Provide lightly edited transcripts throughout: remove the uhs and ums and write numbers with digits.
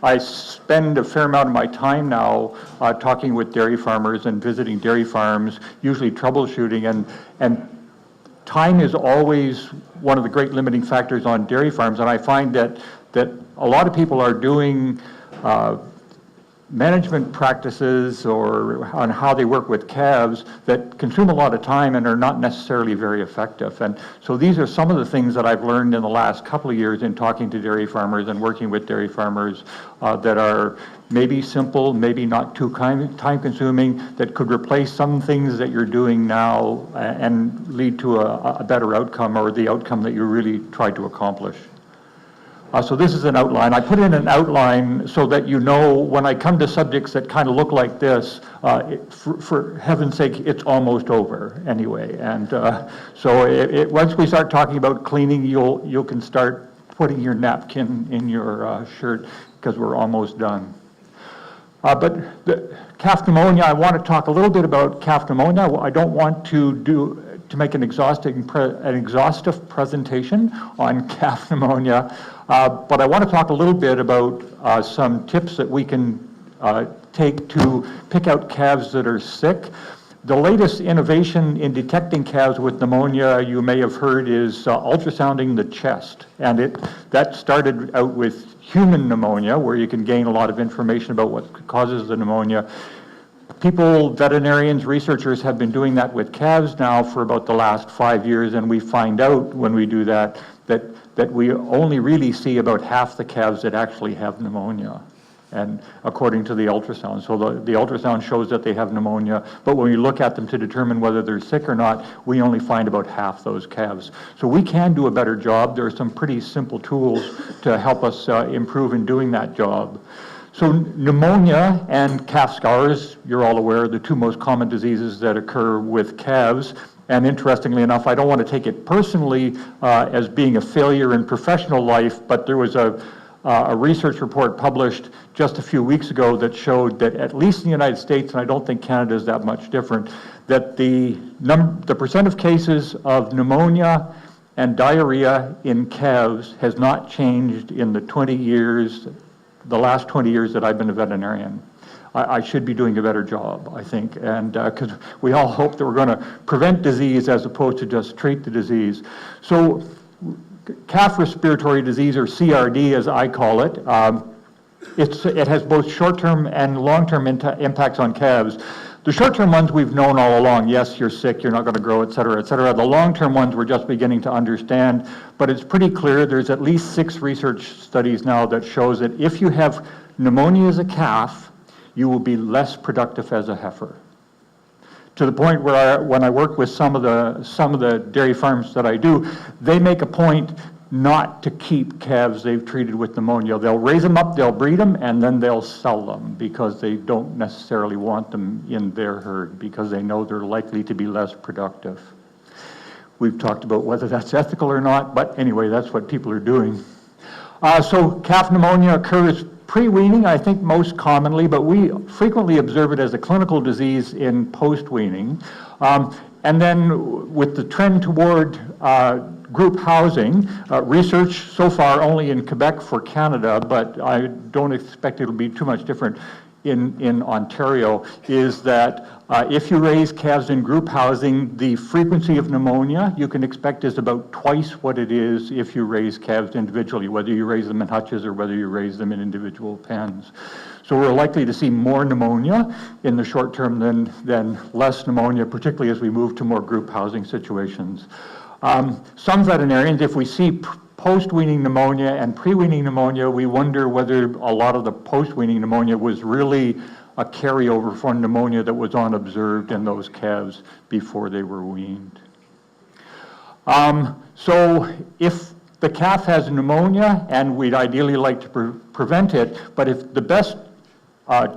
I spend a fair amount of my time now talking with dairy farmers and visiting dairy farms, usually troubleshooting, and time is always one of the great limiting factors on dairy farms, and I find that a lot of people are doing management practices or on how they work with calves that consume a lot of time and are not necessarily very effective. And so these are some of the things that I've learned in the last couple of years in talking to dairy farmers and working with dairy farmers that are maybe simple, maybe not too time consuming, that could replace some things that you're doing now and lead to a better outcome or the outcome that you really tried to accomplish. So this is an outline. I put in an outline so that you know when I come to subjects that kind of look like this, for heaven's sake, it's almost over anyway. And so once we start talking about cleaning, you can start putting your napkin in your shirt because we're almost done. But the calf pneumonia, I want to talk a little bit about calf pneumonia. I don't want to make an exhaustive presentation on calf pneumonia, but I want to talk a little bit about some tips that we can take to pick out calves that are sick. The latest innovation in detecting calves with pneumonia, you may have heard, is ultrasounding the chest. And that started out with human pneumonia, where you can gain a lot of information about what causes the pneumonia. People, veterinarians, researchers have been doing that with calves now for about the last 5 years, and we find out when we do that we only really see about half the calves that actually have pneumonia, and according to the ultrasound. So the ultrasound shows that they have pneumonia, but when we look at them to determine whether they're sick or not, we only find about half those calves. So we can do a better job. There are some pretty simple tools to help us improve in doing that job. So pneumonia and calf scours, you're all aware, are the two most common diseases that occur with calves. And interestingly enough, I don't want to take it personally as being a failure in professional life, but there was a research report published just a few weeks ago that showed that, at least in the United States, and I don't think Canada is that much different, that the percent of cases of pneumonia and diarrhea in calves has not changed in the last 20 years that I've been a veterinarian. I should be doing a better job, I think, and because we all hope that we're going to prevent disease as opposed to just treat the disease. So calf respiratory disease, or CRD as I call it, it has both short-term and long-term impacts on calves. The short-term ones we've known all along. Yes, you're sick, you're not going to grow, et cetera, et cetera. The long-term ones we're just beginning to understand, but it's pretty clear. There's at least 6 research studies now that shows that if you have pneumonia as a calf, you will be less productive as a heifer. To the point where when I work with some of the dairy farms that I do, they make a point not to keep calves they've treated with pneumonia. They'll raise them up, they'll breed them, and then they'll sell them because they don't necessarily want them in their herd because they know they're likely to be less productive. We've talked about whether that's ethical or not, but anyway, that's what people are doing. So calf pneumonia occurs pre-weaning, I think most commonly, but we frequently observe it as a clinical disease in post-weaning. And then with the trend toward group housing, research so far only in Quebec for Canada, but I don't expect it'll be too much different in Ontario, is that if you raise calves in group housing, the frequency of pneumonia you can expect is about twice what it is if you raise calves individually, whether you raise them in hutches or whether you raise them in individual pens. So we're likely to see more pneumonia in the short term than less pneumonia, particularly as we move to more group housing situations. Some veterinarians, if we see post-weaning pneumonia and pre-weaning pneumonia, we wonder whether a lot of the post-weaning pneumonia was really a carryover from pneumonia that was unobserved in those calves before they were weaned. So if the calf has pneumonia, and we'd ideally like to prevent it, but if the best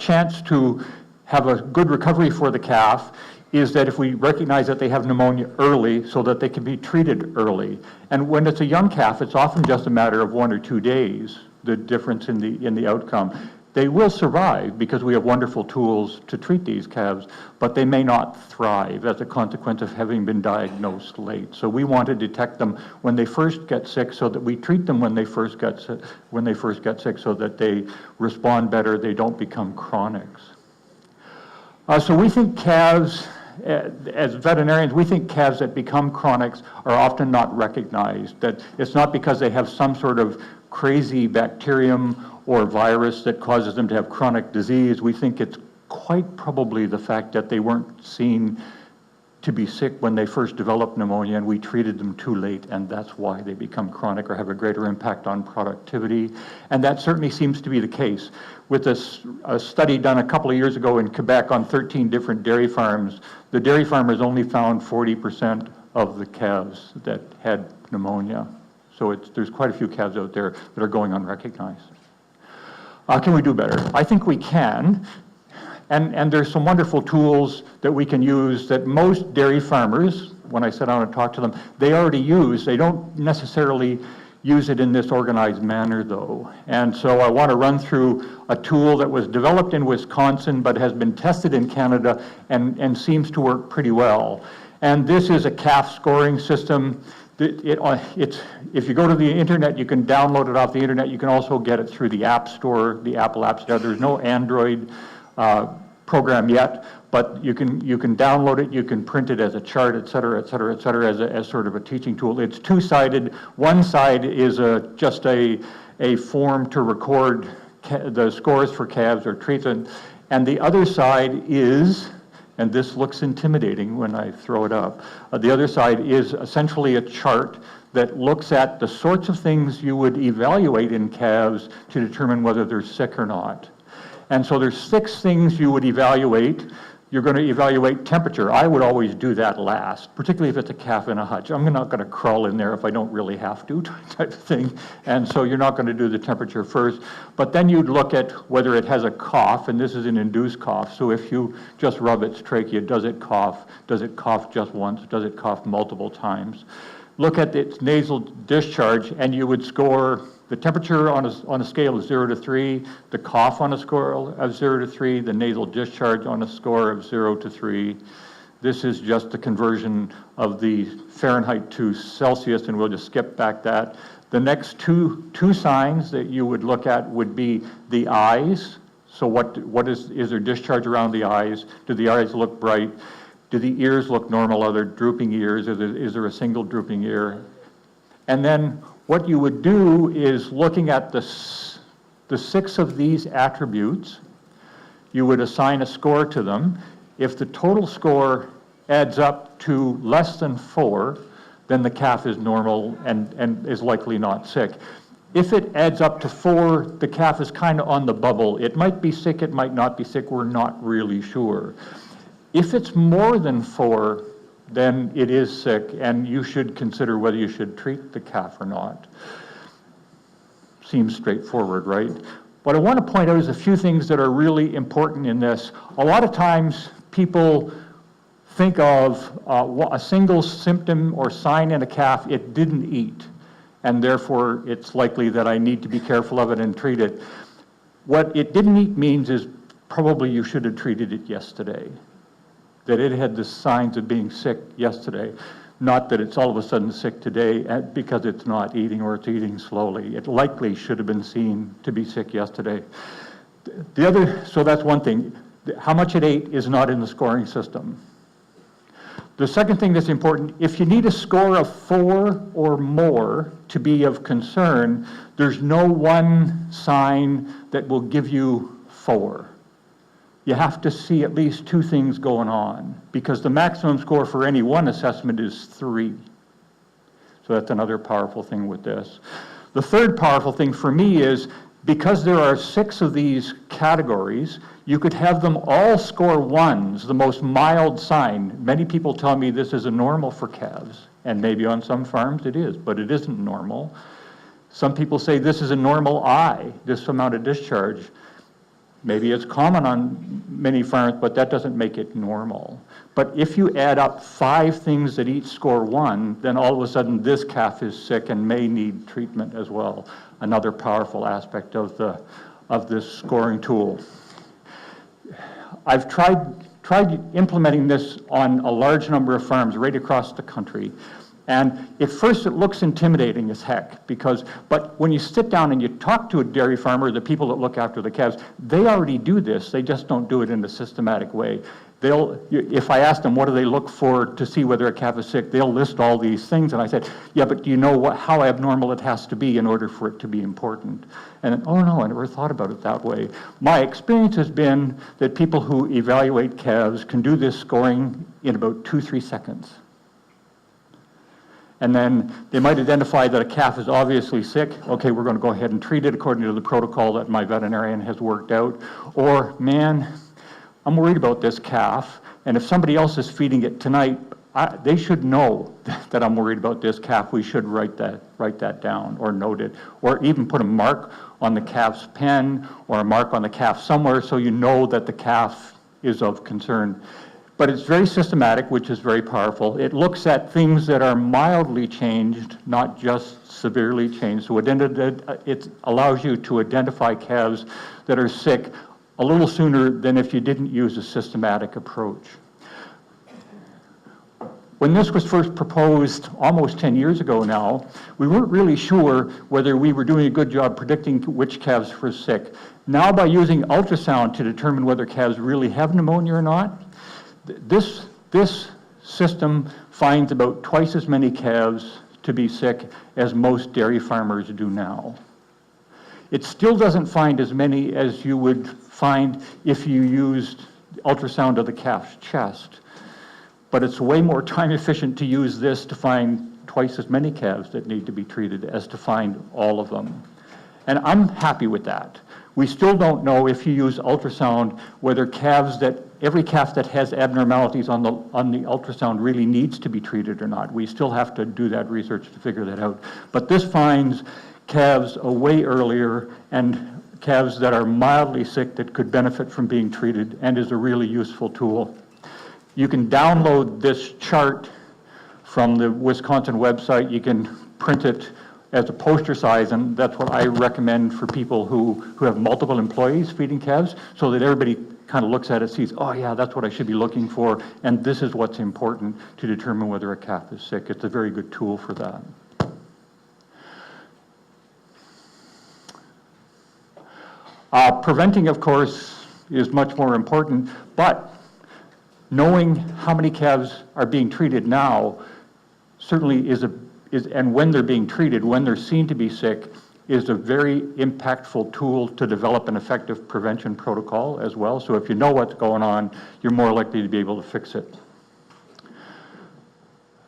chance to have a good recovery for the calf is that if we recognize that they have pneumonia early so that they can be treated early. And when it's a young calf, it's often just a matter of 1 or 2 days, the difference in the outcome. They will survive because we have wonderful tools to treat these calves, but they may not thrive as a consequence of having been diagnosed late. So we want to detect them when they first get sick so that we treat them when they first get sick so that they respond better, they don't become chronics. So we think calves, as veterinarians, we think calves that become chronics are often not recognized, that it's not because they have some sort of crazy bacterium or virus that causes them to have chronic disease. We think it's quite probably the fact that they weren't seen to be sick when they first developed pneumonia and we treated them too late, and that's why they become chronic or have a greater impact on productivity. And that certainly seems to be the case. With a study done a couple of years ago in Quebec on 13 different dairy farms, the dairy farmers only found 40% of the calves that had pneumonia. So there's quite a few calves out there that are going unrecognized. Can we do better? I think we can. And there's some wonderful tools that we can use that most dairy farmers, when I sit down and talk to them, they already use. They don't necessarily use it in this organized manner, though. And so I want to run through a tool that was developed in Wisconsin but has been tested in Canada and seems to work pretty well. And this is a calf scoring system. If you go to the internet, you can download it off the internet. You can also get it through the App Store, the Apple App Store. There's no Android program yet, but you can download it, you can print it as a chart, et cetera, as sort of a teaching tool. It's two-sided. One side is just a form to record the scores for calves or treatment, and the other side is, and this looks intimidating when I throw it up, the other side is essentially a chart that looks at the sorts of things you would evaluate in calves to determine whether they're sick or not. And so there's 6 things you would evaluate. You're going to evaluate temperature. I would always do that last, particularly if it's a calf in a hutch. I'm not going to crawl in there if I don't really have to, type of thing. And so you're not going to do the temperature first. But then you'd look at whether it has a cough, and this is an induced cough. So if you just rub its trachea, does it cough? Does it cough just once? Does it cough multiple times? Look at its nasal discharge, and you would score the temperature on a scale of 0 to 3, the cough on a score of 0 to 3, the nasal discharge on a score of 0 to 3. This is just the conversion of the Fahrenheit to Celsius, and we'll just skip back that. The next two signs that you would look at would be the eyes. So what is there discharge around the eyes? Do the eyes look bright? Do the ears look normal? Are there drooping ears? Is there a single drooping ear? And then what you would do is, looking at the 6 of these attributes, you would assign a score to them. If the total score adds up to less than 4, then the calf is normal and is likely not sick. If it adds up to 4, the calf is kind of on the bubble. It might be sick, it might not be sick, we're not really sure. If it's more than 4, then it is sick, and you should consider whether you should treat the calf or not. Seems straightforward, right? What I want to point out is a few things that are really important in this. A lot of times people think of a single symptom or sign in a calf: it didn't eat, and therefore it's likely that I need to be careful of it and treat it. What it didn't eat means is probably you should have treated it yesterday, that it had the signs of being sick yesterday, not that it's all of a sudden sick today because it's not eating or it's eating slowly. It likely should have been seen to be sick yesterday. So that's one thing. How much it ate is not in the scoring system. The second thing that's important, if you need a score of 4 or more to be of concern, there's no one sign that will give you 4. You have to see at least 2 things going on, because the maximum score for any one assessment is 3. So that's another powerful thing with this. The third powerful thing for me is, because there are 6 of these categories, you could have them all score 1s, the most mild sign. Many people tell me this is a normal for calves, and maybe on some farms it is, but it isn't normal. Some people say this is a normal eye, this amount of discharge. Maybe it's common on many farms, but that doesn't make it normal. But if you add up 5 things that each score 1, then all of a sudden this calf is sick and may need treatment as well. Another powerful aspect of of this scoring tool. I've tried implementing this on a large number of farms right across the country. And at first it looks intimidating as heck, but when you sit down and you talk to a dairy farmer, the people that look after the calves, they already do this, they just don't do it in a systematic way. If I ask them what do they look for to see whether a calf is sick, they'll list all these things, and I said, yeah, but do you know how abnormal it has to be in order for it to be important? And oh no, I never thought about it that way. My experience has been that people who evaluate calves can do this scoring in about 2-3 seconds. And then they might identify that a calf is obviously sick. Okay, we're going to go ahead and treat it according to the protocol that my veterinarian has worked out. Or, man, I'm worried about this calf, and if somebody else is feeding it tonight, they should know that I'm worried about this calf. We should write that down or note it, or even put a mark on the calf's pen or a mark on the calf somewhere so you know that the calf is of concern. But it's very systematic, which is very powerful. It looks at things that are mildly changed, not just severely changed. So it allows you to identify calves that are sick a little sooner than if you didn't use a systematic approach. When this was first proposed almost 10 years ago now, we weren't really sure whether we were doing a good job predicting which calves were sick. Now, by using ultrasound to determine whether calves really have pneumonia or not, this system finds about twice as many calves to be sick as most dairy farmers do now. It still doesn't find as many as you would find if you used ultrasound of the calf's chest, but it's way more time efficient to use this to find twice as many calves that need to be treated as to find all of them. And I'm happy with that. We still don't know if you use ultrasound whether every calf that has abnormalities on the ultrasound really needs to be treated or not. We still have to do that research to figure that out. But this finds calves way earlier and calves that are mildly sick that could benefit from being treated and is a really useful tool. You can download this chart from the Wisconsin website. You can print it as a poster size, and that's what I recommend for people who have multiple employees feeding calves, so that everybody kind of looks at it, sees, oh yeah, that's what I should be looking for, and this is what's important to determine whether a calf is sick. It's a very good tool for that. Preventing, of course, is much more important, but knowing how many calves are being treated now certainly and when they're being treated, when they're seen to be sick, is a very impactful tool to develop an effective prevention protocol as well. So if you know what's going on, you're more likely to be able to fix it.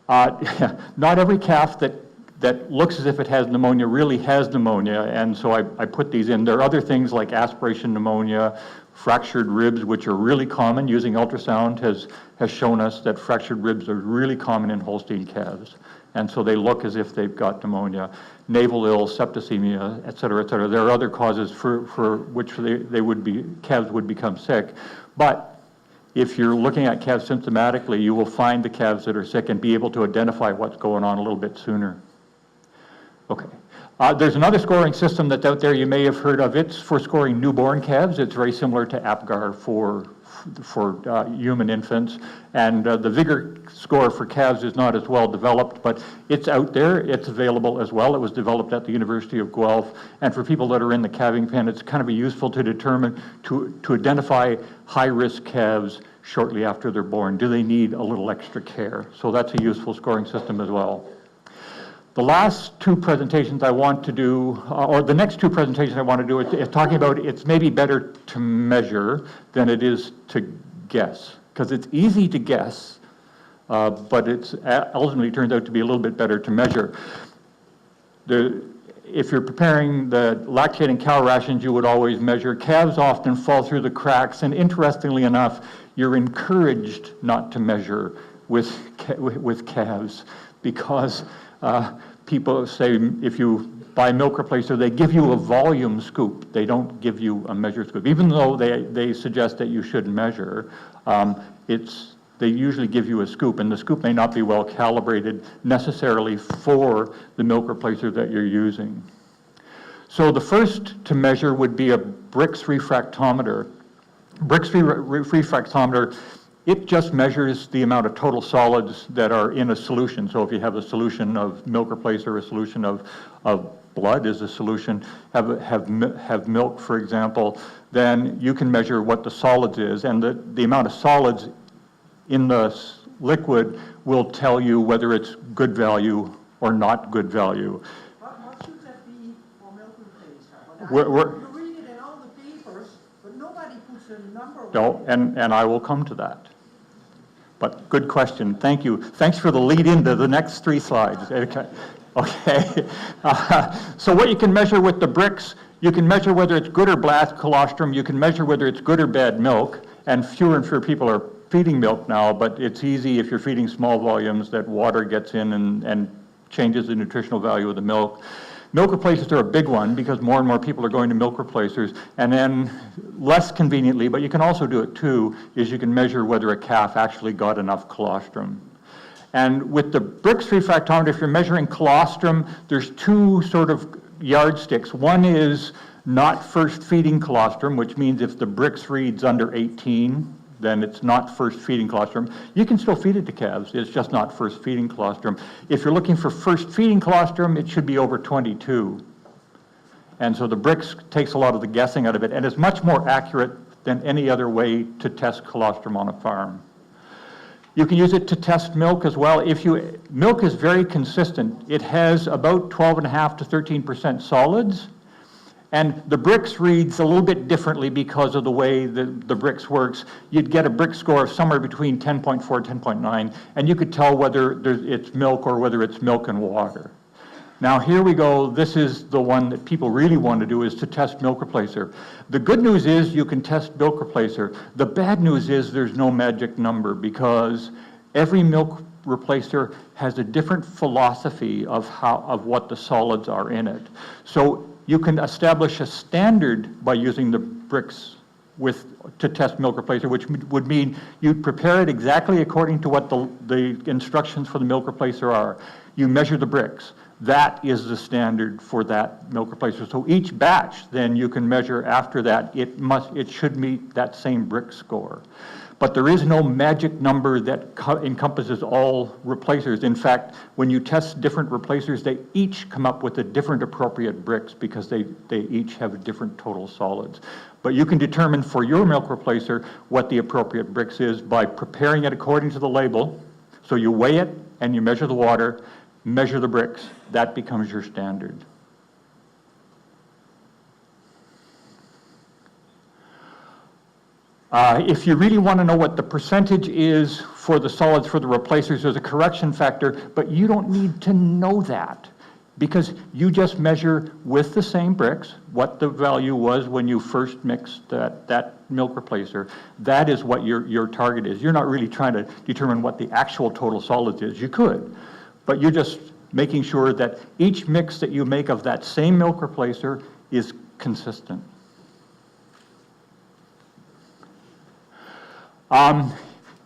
Not every calf that looks as if it has pneumonia really has pneumonia, and so I put these in. There are other things like aspiration pneumonia, fractured ribs, which are really common. Using ultrasound has shown us that fractured ribs are really common in Holstein calves, and so they look as if they've got pneumonia. Navel ill, septicemia, et cetera, et cetera. There are other causes for which calves would become sick, but if you're looking at calves symptomatically, you will find the calves that are sick and be able to identify what's going on a little bit sooner. Okay. There's another scoring system that's out there you may have heard of. It's for scoring newborn calves. It's very similar to APGAR for human infants. And the Vigor score for calves is not as well developed, but it's out there. It's available as well. It was developed at the University of Guelph. And for people that are in the calving pen, it's kind of useful to determine, to identify high-risk calves shortly after they're born. Do they need a little extra care? So that's a useful scoring system as well. The last two presentations I want to do, or the next two presentations I want to do, is talking about it's maybe better to measure than it is to guess, because it's easy to guess, but it's ultimately turns out to be a little bit better to measure. If you're preparing the lactating cow rations, you would always measure. Calves often fall through the cracks, and interestingly enough, you're encouraged not to measure with calves, because people say if you buy milk replacer, they give you a volume scoop. They don't give you a measure scoop. Even though they suggest that you should measure, they usually give you a scoop, and the scoop may not be well calibrated necessarily for the milk replacer that you're using. So the first to measure would be a Brix Refractometer. Brix Refractometer, it just measures the amount of total solids that are in a solution. So if you have a solution of milk replacer, a solution of blood is a solution, have milk, for example, then you can measure what the solids is, and the amount of solids in the liquid will tell you whether it's good value or not good value. What should that be for milk replacer? You read it in all the papers, but nobody puts a number on No, it. and I will come to that. But good question. Thank you. Thanks for the lead into the next 3 slides. Okay. So what you can measure with the Brix, you can measure whether it's good or bad colostrum. You can measure whether it's good or bad milk. And fewer people are feeding milk now, but it's easy if you're feeding small volumes that water gets in and changes the nutritional value of the milk. Milk replacers are a big one because more and more people are going to milk replacers. And then less conveniently, but you can also do it too, is you can measure whether a calf actually got enough colostrum. And with the Brix Refractometer, if you're measuring colostrum, there's 2 sort of yardsticks. One is not first feeding colostrum, which means if the Brix reads under 18, then it's not first feeding colostrum. You can still feed it to calves, it's just not first feeding colostrum. If you're looking for first feeding colostrum, it should be over 22. And so the Brix takes a lot of the guessing out of it, and is much more accurate than any other way to test colostrum on a farm. You can use it to test milk as well. Milk is very consistent. It has about 12.5 to 13% solids. And the Brix reads a little bit differently because of the way the Brix works. You'd get a Brix score of somewhere between 10.4 and 10.9, and you could tell whether it's milk or whether it's milk and water. Now here we go. This is the one that people really want to do, is to test milk replacer. The good news is you can test milk replacer. The bad news is there's no magic number, because every milk replacer has a different philosophy of what the solids are in it. So you can establish a standard by using the Brix to test milk replacer, which would mean you'd prepare it exactly according to what the instructions for the milk replacer are. You measure the Brix. That is the standard for that milk replacer. So each batch, then you can measure after that. It should meet that same Brix score. But there is no magic number that encompasses all replacers. In fact, when you test different replacers, they each come up with a different appropriate Brix because they each have different total solids. But you can determine for your milk replacer what the appropriate Brix is by preparing it according to the label. So you weigh it and you measure the water, measure the Brix. That becomes your standard. If you really want to know what the percentage is for the solids for the replacers, there's a correction factor, but you don't need to know that, because you just measure with the same Brix what the value was when you first mixed that milk replacer. That is what your target is. You're not really trying to determine what the actual total solids is. You could, but you're just making sure that each mix that you make of that same milk replacer is consistent.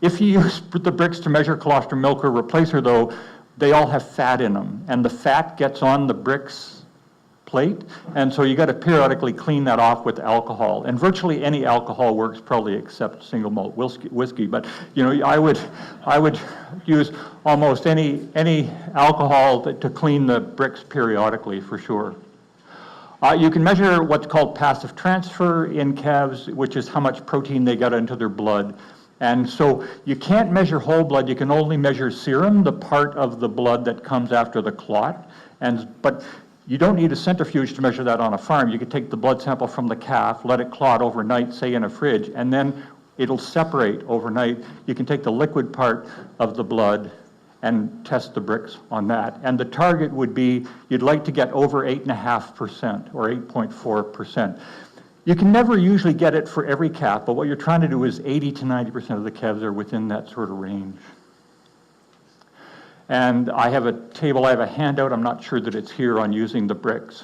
If you use the Brix to measure colostrum milk or replacer, though, they all have fat in them, and the fat gets on the Brix plate, and so you got to periodically clean that off with alcohol. And virtually any alcohol works, probably except single malt whiskey. But I would use almost any alcohol to clean the Brix periodically for sure. You can measure what's called passive transfer in calves, which is how much protein they get into their blood. And so you can't measure whole blood, you can only measure serum, the part of the blood that comes after the clot. But you don't need a centrifuge to measure that on a farm. You could take the blood sample from the calf, let it clot overnight, say in a fridge, and then it'll separate overnight. You can take the liquid part of the blood and test the Brix on that. And the target would be, you'd like to get over 8.5% or 8.4%. You can never usually get it for every calf, but what you're trying to do is 80 to 90% of the calves are within that sort of range. And I have a table, I have a handout, I'm not sure that it's here, on using the Brix.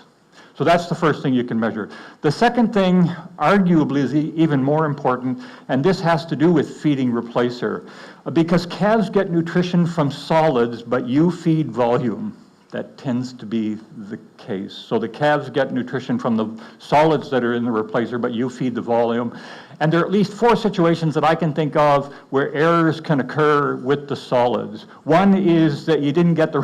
So that's the first thing you can measure. The second thing, arguably, is even more important, and this has to do with feeding replacer. Because calves get nutrition from solids, but you feed volume. That tends to be the case. So the calves get nutrition from the solids that are in the replacer, but you feed the volume. And there are at least 4 situations that I can think of where errors can occur with the solids. One is that you didn't get the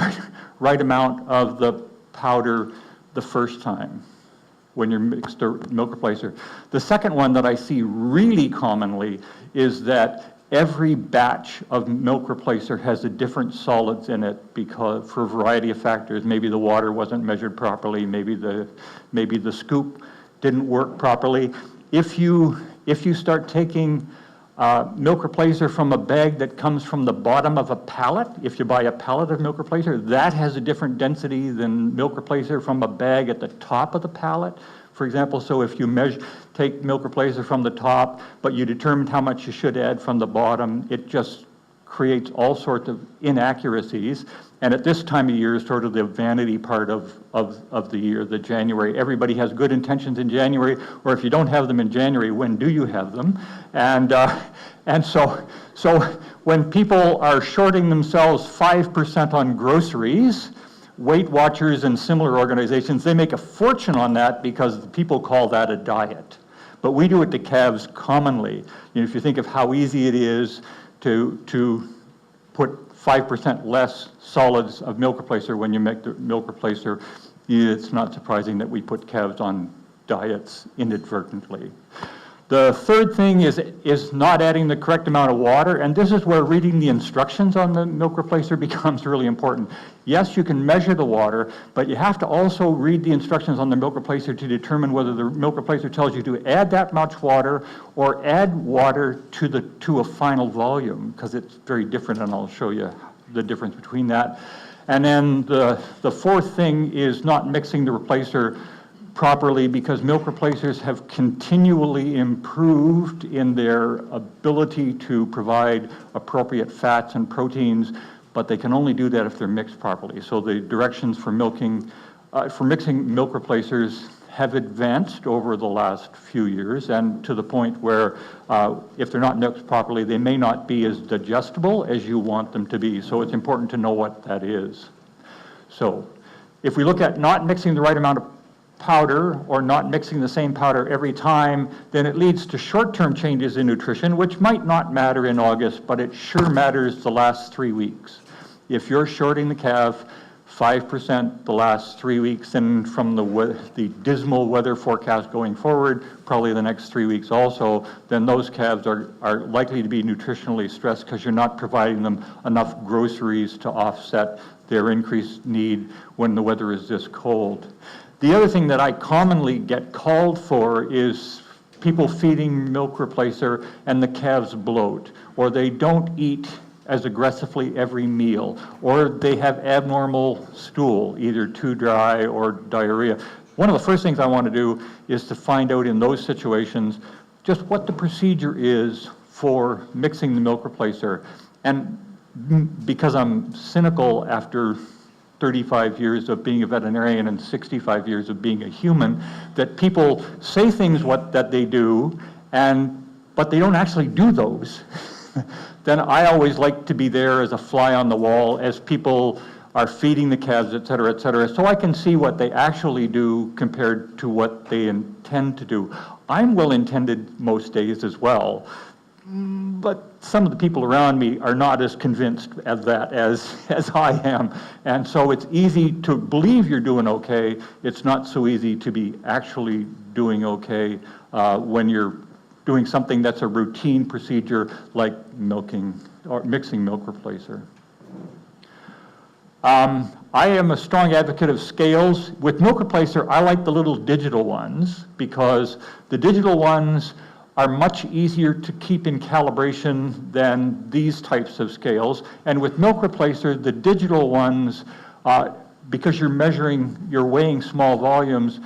right amount of the powder the first time when you mix the milk replacer. The second one that I see really commonly is that every batch of milk replacer has a different solids in it because for a variety of factors. Maybe the water wasn't measured properly, maybe the scoop didn't work properly. If you start taking milk replacer from a bag that comes from the bottom of a pallet, if you buy a pallet of milk replacer, that has a different density than milk replacer from a bag at the top of the pallet. For example, so if you take milk replacer from the top, but you determined how much you should add from the bottom, it just creates all sorts of inaccuracies. And at this time of year is sort of the vanity part of the year, the January. Everybody has good intentions in January, or if you don't have them in January, when do you have them? And so when people are shorting themselves 5% on groceries, Weight Watchers and similar organizations, they make a fortune on that because people call that a diet. But we do it to calves commonly. You know, if you think of how easy it is to put 5% less solids of milk replacer when you make the milk replacer, it's not surprising that we put calves on diets inadvertently. The third thing is not adding the correct amount of water, and this is where reading the instructions on the milk replacer becomes really important. Yes, you can measure the water, but you have to also read the instructions on the milk replacer to determine whether the milk replacer tells you to add that much water or add water to a final volume, because it's very different, and I'll show you the difference between that. And then the fourth thing is not mixing the replacer properly, because milk replacers have continually improved in their ability to provide appropriate fats and proteins, but they can only do that if they're mixed properly. So the directions for mixing milk replacers have advanced over the last few years, and to the point where if they're not mixed properly, they may not be as digestible as you want them to be. So it's important to know what that is. So if we look at not mixing the right amount of powder or not mixing the same powder every time, then it leads to short-term changes in nutrition, which might not matter in August, but it sure matters the last 3 weeks. If you're shorting the calf 5% the last 3 weeks, and from the dismal weather forecast going forward, probably the next 3 weeks also, then those calves are likely to be nutritionally stressed because you're not providing them enough groceries to offset their increased need when the weather is this cold. The other thing that I commonly get called for is people feeding milk replacer and the calves bloat, or they don't eat as aggressively every meal, or they have abnormal stool, either too dry or diarrhea. One of the first things I want to do is to find out in those situations just what the procedure is for mixing the milk replacer. And because I'm cynical after 35 years of being a veterinarian and 65 years of being a human, that people say things that they do, but they don't actually do those, then I always like to be there as a fly on the wall as people are feeding the calves, et cetera, so I can see what they actually do compared to what they intend to do. I'm well-intended most days as well, but some of the people around me are not as convinced of that as I am. And so it's easy to believe you're doing okay. It's not so easy to be actually doing okay when you're doing something that's a routine procedure like milking or mixing milk replacer. I am a strong advocate of scales. With milk replacer, I like the little digital ones because the digital ones are much easier to keep in calibration than these types of scales. And with milk replacer, the digital ones, because you're weighing small volumes,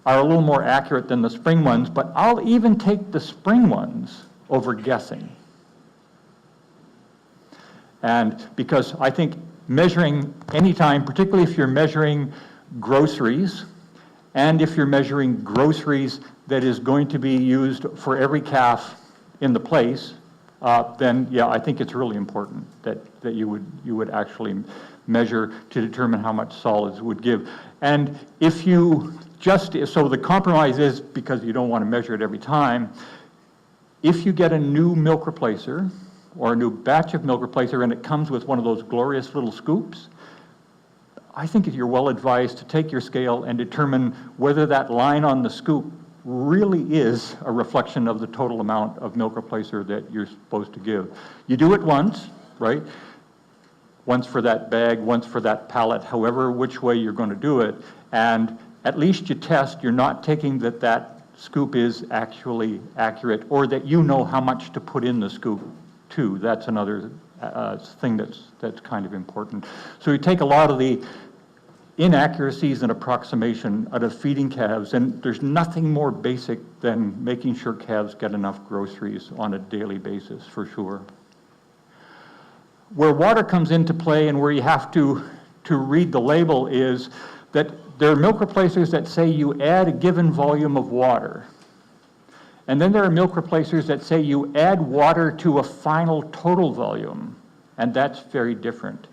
are a little more accurate than the spring ones, but I'll even take the spring ones over guessing. And because I think measuring anytime, particularly if you're measuring groceries, and if you're measuring groceries that is going to be used for every calf in the place, then yeah, I think it's really important that you would actually measure to determine how much solids would give. And if you so the compromise is, because you don't want to measure it every time, if you get a new milk replacer or a new batch of milk replacer and it comes with one of those glorious little scoops, I think you're well advised to take your scale and determine whether that line on the scoop really is a reflection of the total amount of milk replacer that you're supposed to give. You do it once, right? Once for that bag, once for that pallet, however which way you're going to do it, and at least you test, you're not taking that scoop is actually accurate, or that you know how much to put in the scoop too. That's another thing that's kind of important. So you take a lot of the inaccuracies and approximation out of feeding calves, and there's nothing more basic than making sure calves get enough groceries on a daily basis, for sure. Where water comes into play and where you have to read the label is that there are milk replacers that say you add a given volume of water. And then there are milk replacers that say you add water to a final total volume, and that's very different.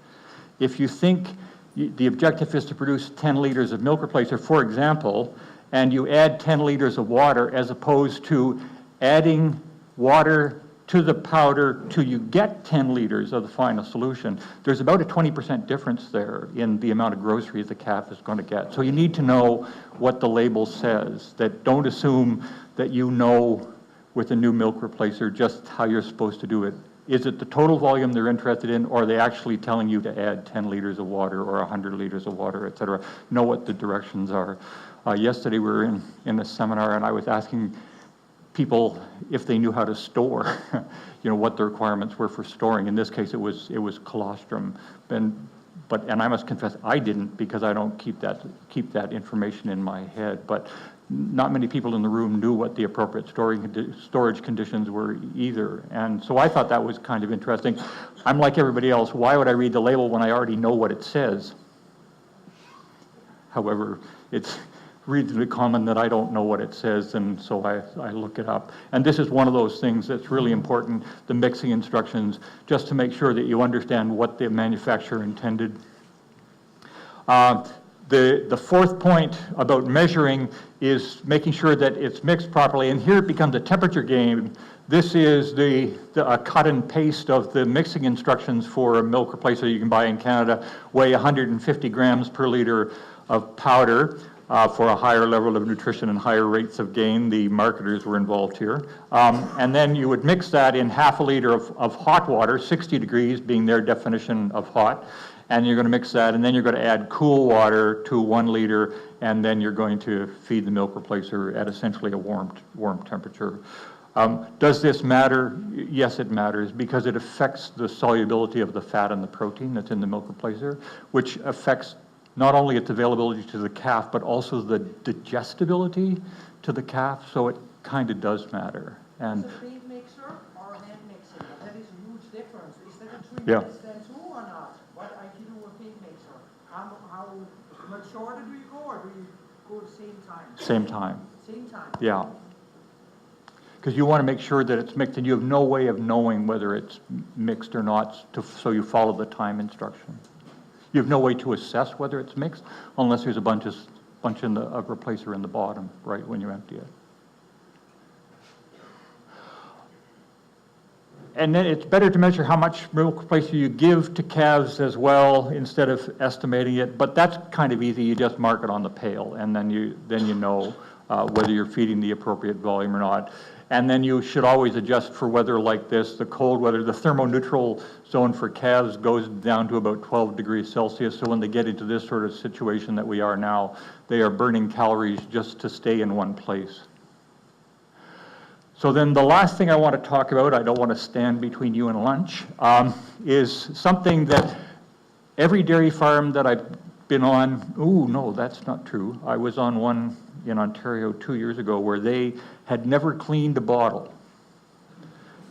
If you think the objective is to produce 10 liters of milk replacer, for example, and you add 10 liters of water as opposed to adding water to the powder till you get 10 liters of the final solution, there's about a 20% difference there in the amount of groceries the calf is going to get. So you need to know what the label says. That don't assume that you know with a new milk replacer just how you're supposed to do it. Is it the total volume they're interested in, or are they actually telling you to add 10 liters of water or 100 liters of water, et cetera? Know what the directions are. Yesterday we were in a seminar and I was asking people if they knew how to store, what the requirements were for storing. In this case, it was colostrum, and I must confess I didn't, because I don't keep that information in my head. But not many people in the room knew what the appropriate storage conditions were either, and so I thought that was kind of interesting. I'm like everybody else. Why would I read the label when I already know what it says? However, it's reasonably common that I don't know what it says, and so I look it up. And this is one of those things that's really important, the mixing instructions, just to make sure that you understand what the manufacturer intended. The fourth point about measuring is making sure that it's mixed properly, and here it becomes a temperature game. This is a cut and paste of the mixing instructions for a milk replacer you can buy in Canada. Weigh 150 grams per liter of powder. For a higher level of nutrition and higher rates of gain. The marketers were involved here. And then you would mix that in half a liter of hot water, 60 degrees being their definition of hot. And you're going to mix that, and then you're going to add cool water to 1 liter, and then you're going to feed the milk replacer at essentially a warm temperature. Does this matter? Yes, it matters, because it affects the solubility of the fat and the protein that's in the milk replacer, which affects not only its availability to the calf, but also the digestibility to the calf, so it kind of does matter. And is it a feed mixer or a hand mixer? That is a huge difference. Is that a 3 Yeah. minutes then too or not? What I do with a feed mixer? How much shorter do you go, or do you go at the same time? Same time. Same time? Yeah. Because you want to make sure that it's mixed, and you have no way of knowing whether it's mixed or not, so you follow the time instruction. You have no way to assess whether it's mixed unless there's a bunch of replacer in the bottom, right, when you empty it. And then it's better to measure how much milk replacer you give to calves as well, instead of estimating it. But that's kind of easy. You just mark it on the pail, and then you know whether you're feeding the appropriate volume or not. And then you should always adjust for weather like this, the cold weather. The thermoneutral zone for calves goes down to about 12 degrees Celsius. So when they get into this sort of situation that we are now, they are burning calories just to stay in one place. So then the last thing I want to talk about, I don't want to stand between you and lunch, is something that every dairy farm that I've been on, no, that's not true. I was on one in Ontario 2 years ago where they had never cleaned a bottle.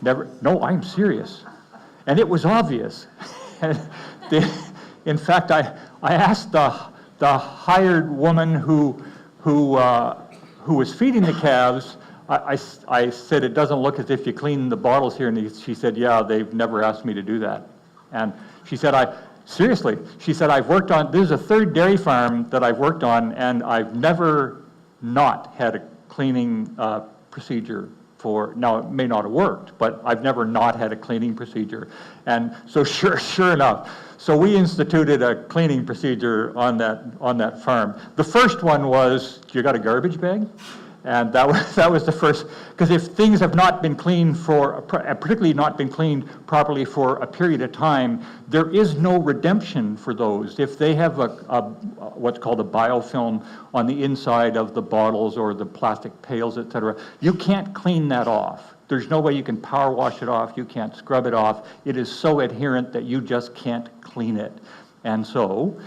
Never. No, I'm serious. And it was obvious. In fact, I asked the hired woman who was feeding the calves, I said, it doesn't look as if you clean the bottles here. And she said, yeah, they've never asked me to do that. And she said, Seriously, she said, this is a third dairy farm that I've worked on, and I've never not had a cleaning procedure for, now it may not have worked, but I've never not had a cleaning procedure. And so sure enough, so we instituted a cleaning procedure on that farm. The first one was, you got a garbage bag? And that was the first, because if things have not been cleaned particularly not been cleaned properly for a period of time, there is no redemption for those. If they have what's called a biofilm on the inside of the bottles or the plastic pails, etc., you can't clean that off. There's no way you can power wash it off, you can't scrub it off. It is so adherent that you just can't clean it. And so,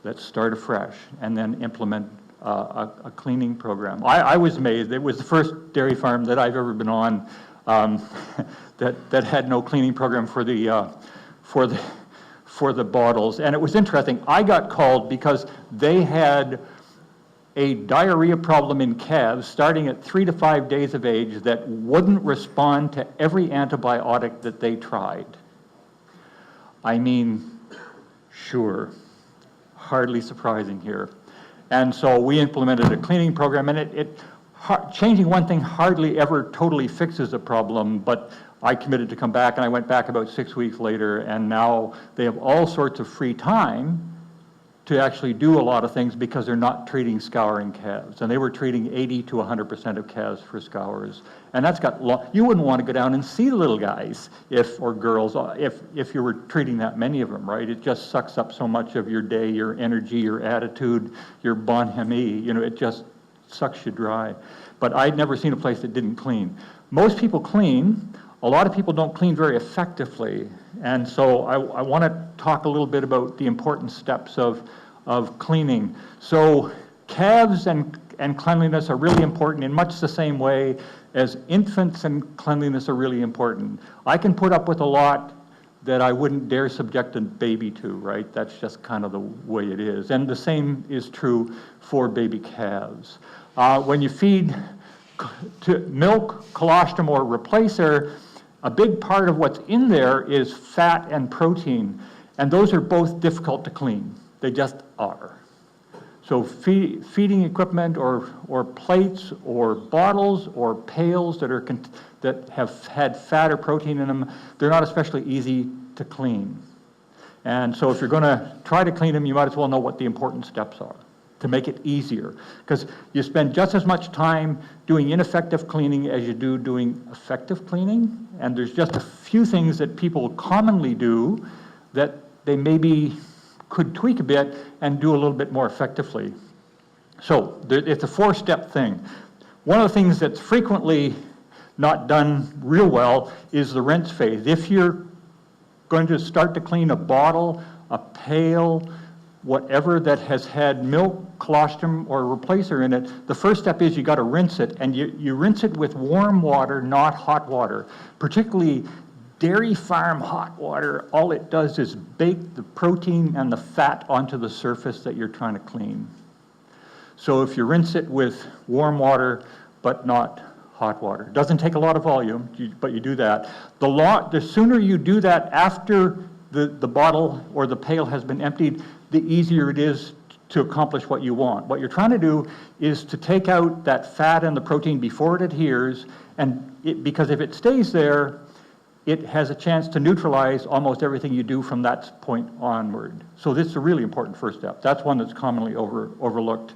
let's start afresh and then implement a cleaning program. I was amazed. It was the first dairy farm that I've ever been on that had no cleaning program for the bottles. And it was interesting. I got called because they had a diarrhea problem in calves starting at 3 to 5 days of age that wouldn't respond to every antibiotic that they tried. I mean, sure, hardly surprising here. And so we implemented a cleaning program, and changing one thing hardly ever totally fixes a problem, but I committed to come back, and I went back about 6 weeks later, and now they have all sorts of free time to actually do a lot of things because they're not treating scouring calves. And they were treating 80 to 100% of calves for scours. And that's got, you wouldn't want to go down and see the little guys or girls if you were treating that many of them, right? It just sucks up so much of your day, your energy, your attitude, your bonhomie, it just sucks you dry. But I'd never seen a place that didn't clean. Most people clean. A lot of people don't clean very effectively, and so I want to talk a little bit about the important steps of cleaning. So calves and cleanliness are really important in much the same way as infants and cleanliness are really important. I can put up with a lot that I wouldn't dare subject a baby to, right? That's just kind of the way it is. And the same is true for baby calves. When you feed to milk, colostrum, or replacer, a big part of what's in there is fat and protein, and those are both difficult to clean. They just are. So feeding equipment or plates or bottles or pails that have had fat or protein in them, they're not especially easy to clean. And so if you're going to try to clean them, you might as well know what the important steps are to make it easier, because you spend just as much time doing ineffective cleaning as you do doing effective cleaning, and there's just a few things that people commonly do that they maybe could tweak a bit and do a little bit more effectively. So it's a 4-step thing. One of the things that's frequently not done real well is the rinse phase. If you're going to start to clean a bottle, a pail, whatever that has had milk, colostrum, or replacer in it, the first step is you got to rinse it, and you rinse it with warm water, not hot water. Particularly dairy farm hot water, all it does is bake the protein and the fat onto the surface that you're trying to clean. So if you rinse it with warm water, but not hot water. It doesn't take a lot of volume, but you do that. The sooner you do that after the bottle or the pail has been emptied, the easier it is to accomplish what you want. What you're trying to do is to take out that fat and the protein before it adheres, because if it stays there, it has a chance to neutralize almost everything you do from that point onward. So this is a really important first step. That's one that's commonly overlooked.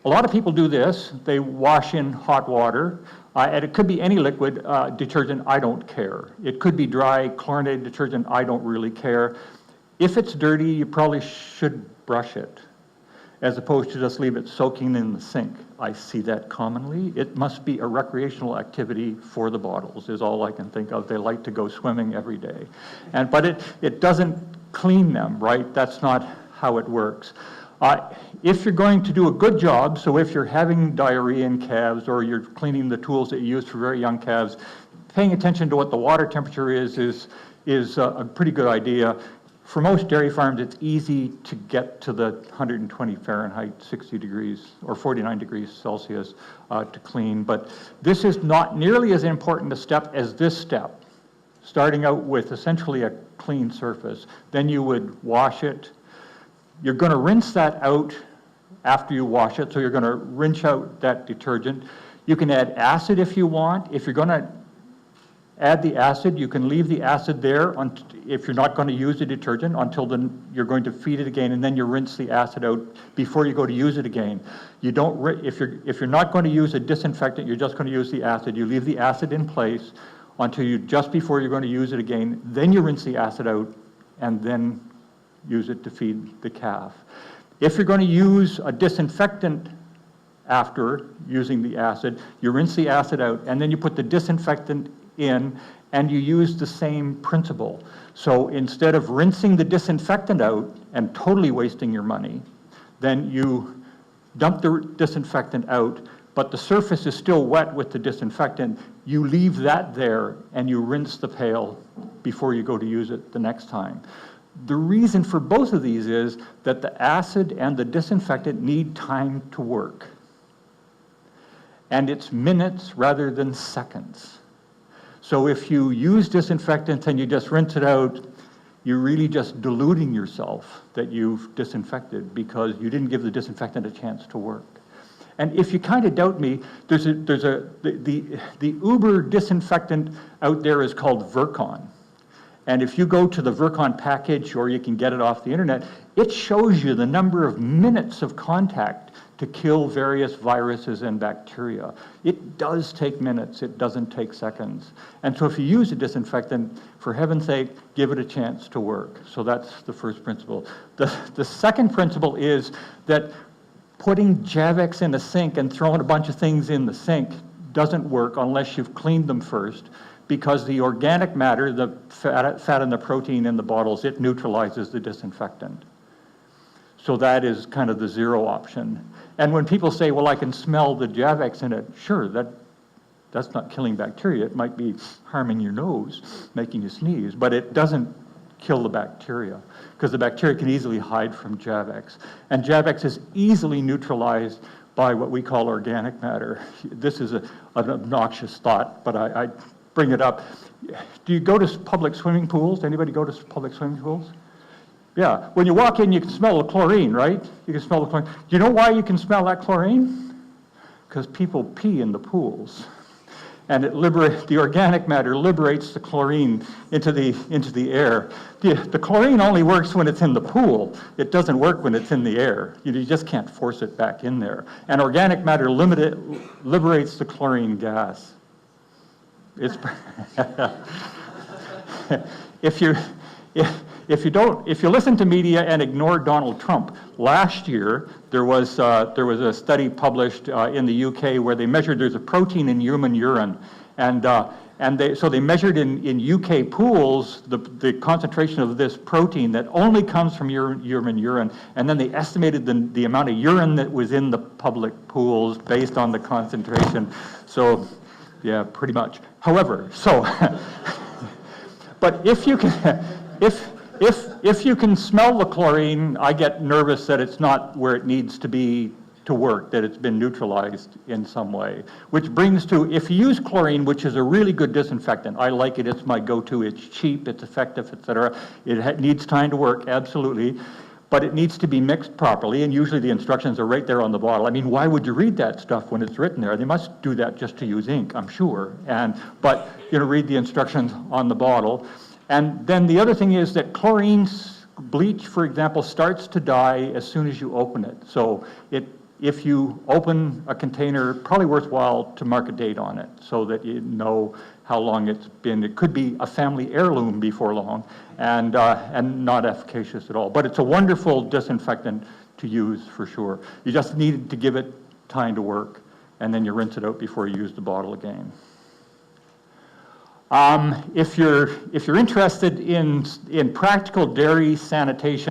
A lot of people do this. They wash in hot water, and it could be any liquid detergent, I don't care. It could be dry chlorinated detergent, I don't really care. If it's dirty, you probably should brush it, as opposed to just leave it soaking in the sink. I see that commonly. It must be a recreational activity for the bottles, is all I can think of. They like to go swimming every day. But it doesn't clean them, right? That's not how it works. If you're going to do a good job, so if you're having diarrhea in calves or you're cleaning the tools that you use for very young calves, paying attention to what the water temperature is a pretty good idea. For most dairy farms, it's easy to get to the 120 Fahrenheit, 60 degrees, or 49 degrees Celsius to clean, but this is not nearly as important a step as this step. starting out with essentially a clean surface. Then you would wash it. You're going to rinse that out after you wash it, so you're going to rinse out that detergent. You can add acid if you want. If you're going to add the acid, you can leave the acid there if you're not going to use the detergent until then you're going to feed it again, and then you rinse the acid out before you go to use it again. You don't, if you're not going to use a disinfectant, you're just going to use the acid. You leave the acid in place until just before you're going to use it again. Then you rinse the acid out and then use it to feed the calf. If you're going to use a disinfectant after using the acid, you rinse the acid out and then you put the disinfectant in and you use the same principle. So instead of rinsing the disinfectant out and totally wasting your money, then you dump the disinfectant out, but the surface is still wet with the disinfectant. You leave that there and you rinse the pail before you go to use it the next time. The reason for both of these is that the acid and the disinfectant need time to work. And it's minutes rather than seconds. So if you use disinfectant and you just rinse it out, you're really just deluding yourself that you've disinfected because you didn't give the disinfectant a chance to work. And if you kind of doubt me, the uber disinfectant out there is called Virkon. And if you go to the Virkon package, or you can get it off the internet, it shows you the number of minutes of contact to kill various viruses and bacteria. It does take minutes, it doesn't take seconds. And so if you use a disinfectant, for heaven's sake, give it a chance to work. So that's the first principle. The second principle is that putting Javex in a sink and throwing a bunch of things in the sink doesn't work unless you've cleaned them first, because the organic matter, the fat and the protein in the bottles, it neutralizes the disinfectant. So that is kind of the zero option. And when people say, well, I can smell the Javex in it, sure, that's not killing bacteria. It might be harming your nose, making you sneeze, but it doesn't kill the bacteria, because the bacteria can easily hide from Javex. And Javex is easily neutralized by what we call organic matter. This is an obnoxious thought, but I bring it up. Do you go to public swimming pools? Anybody go to public swimming pools? Yeah, when you walk in, you can smell the chlorine, right? You can smell the chlorine. Do you know why you can smell that chlorine? Because people pee in the pools. And the organic matter liberates the chlorine into the air. The chlorine only works when it's in the pool. It doesn't work when it's in the air. You just can't force it back in there. And organic matter liberates the chlorine gas. It's if you listen to media and ignore Donald Trump, last year there was a study published in the UK where they measured there's a protein in human urine, and they measured in UK pools the concentration of this protein that only comes from human urine, and then they estimated the amount of urine that was in the public pools based on the concentration. So, yeah, pretty much. However, but if you can smell the chlorine, I get nervous that it's not where it needs to be to work, that it's been neutralized in some way. Which brings to, if you use chlorine, which is a really good disinfectant, I like it, it's my go-to, it's cheap, it's effective, etc. It needs time to work, absolutely, but it needs to be mixed properly, and usually the instructions are right there on the bottle. I mean, why would you read that stuff when it's written there? They must do that just to use ink, I'm sure. But read the instructions on the bottle. And then the other thing is that chlorine's bleach, for example, starts to die as soon as you open it. So if you open a container, probably worthwhile to mark a date on it so that you know how long it's been. It could be a family heirloom before long and not efficacious at all. But it's a wonderful disinfectant to use for sure. You just need to give it time to work, and then you rinse it out before you use the bottle again. If you're interested in practical dairy sanitation,